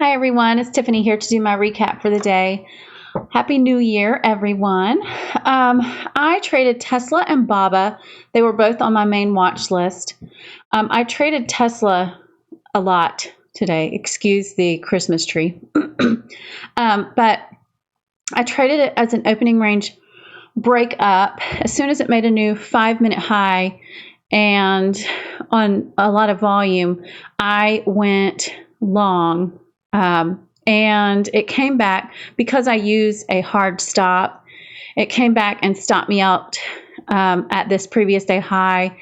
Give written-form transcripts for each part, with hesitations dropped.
Hi everyone, it's Tiffany here to do my recap for the day. Happy New Year, everyone. I traded Tesla and BABA. They were both on my main watch list. I traded Tesla a lot today. Excuse the Christmas tree. But I traded it as an opening range break up as soon as it made a new 5-minute high and on a lot of volume. I went long. And it came back because I use a hard stop. It came back and stopped me out at this previous day high.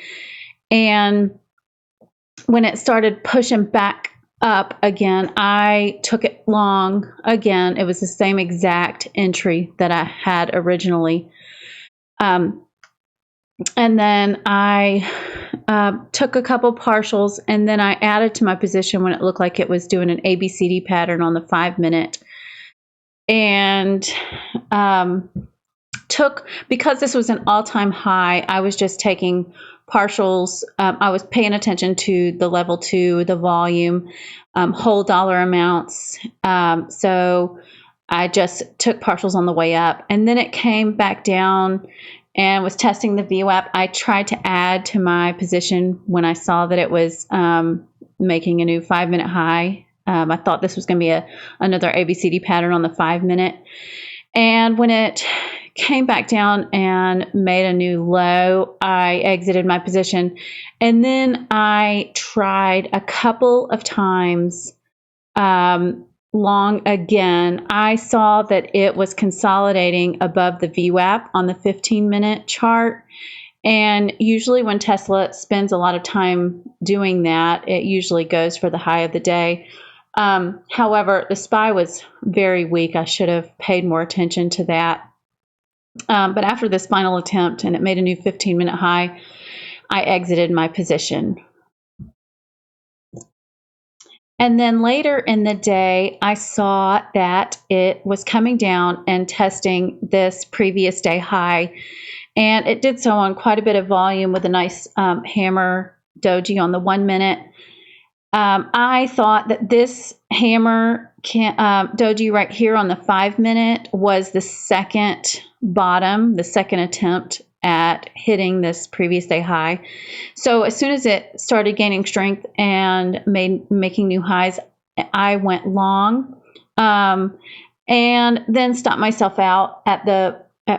And when it started pushing back up again, I took it long again. It was the same exact entry that I had originally. And then I took a couple partials, and then I added to my position when it looked like it was doing an ABCD pattern on the 5-minute. And because this was an all-time high, I was just taking partials. I was paying attention to the level 2, the volume, whole dollar amounts. So I just took partials on the way up, and then it came back down and was testing the VWAP. I tried to add to my position when I saw that it was making a new 5-minute high. I thought this was going to be another ABCD pattern on the 5-minute. And when it came back down and made a new low, I exited my position. And then I tried a couple of times long again. I saw that it was consolidating above the VWAP on the 15-minute chart. And usually when Tesla spends a lot of time doing that, it usually goes for the high of the day. However, the SPY was very weak. I should have paid more attention to that. But after this final attempt and it made a new 15-minute high, I exited my position. And then later in the day, I saw that it was coming down and testing this previous day high. And it did so on quite a bit of volume with a nice hammer doji on the 1-minute. I thought that this hammer doji right here on the 5-minute was the second bottom, the second attempt at hitting this previous day high. So as soon as it started gaining strength and making new highs, I went long, and then stopped myself out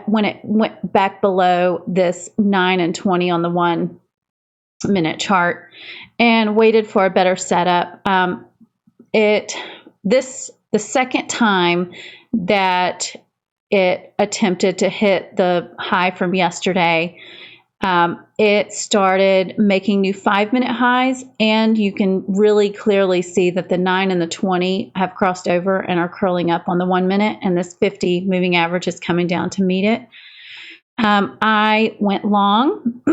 when it went back below this 9 and 20 on the 1-minute chart, and waited for a better setup. The second time that it attempted to hit the high from yesterday, it started making new 5-minute highs, and you can really clearly see that the 9 and the 20 have crossed over and are curling up on the 1-minute, and this 50 moving average is coming down to meet it. I went long,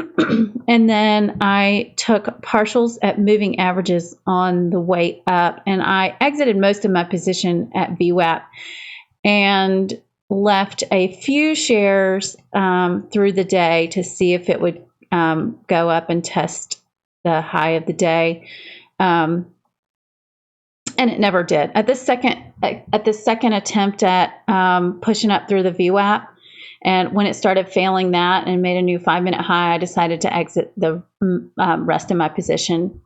and then I took partials at moving averages on the way up, and I exited most of my position at VWAP and left a few shares through the day to see if it would go up and test the high of the day, and it never did. At the second attempt at pushing up through the VWAP, and when it started failing that and made a new 5-minute high, I decided to exit the rest of my position.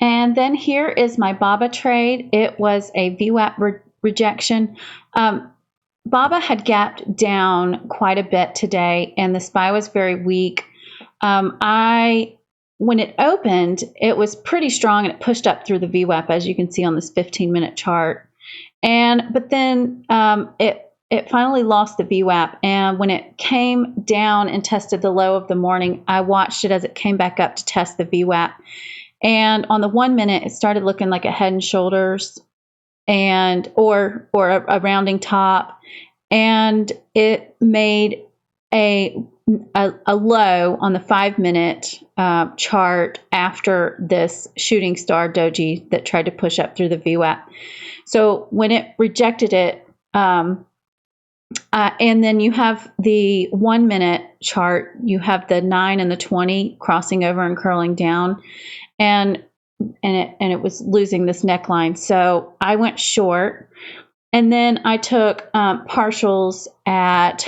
And then here is my BABA trade. It was a VWAP rejection. BABA had gapped down quite a bit today, and the SPY was very weak. When it opened, it was pretty strong, and it pushed up through the VWAP, as you can see on this 15-minute chart. But then it finally lost the VWAP, and when it came down and tested the low of the morning, I watched it as it came back up to test the VWAP. And on the 1-minute, it started looking like a head and shoulders, or a rounding top, and it made a low on the 5-minute chart after this shooting star doji that tried to push up through the VWAP. So when it rejected it, and then you have the 1-minute chart, you have the 9 and the 20 crossing over and curling down. And and it was losing this neckline. So I went short, and then I took partials at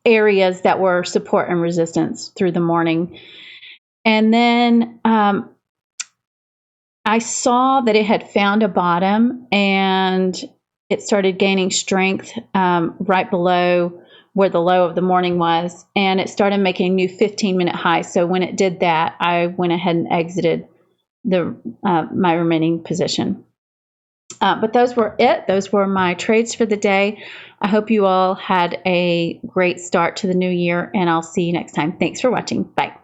areas that were support and resistance through the morning. And then I saw that it had found a bottom, and it started gaining strength right below where the low of the morning was, and it started making new 15-minute highs. So when it did that, I went ahead and exited my remaining position. But those were it. Those were my trades for the day. I hope you all had a great start to the new year, and I'll see you next time. Thanks for watching. Bye.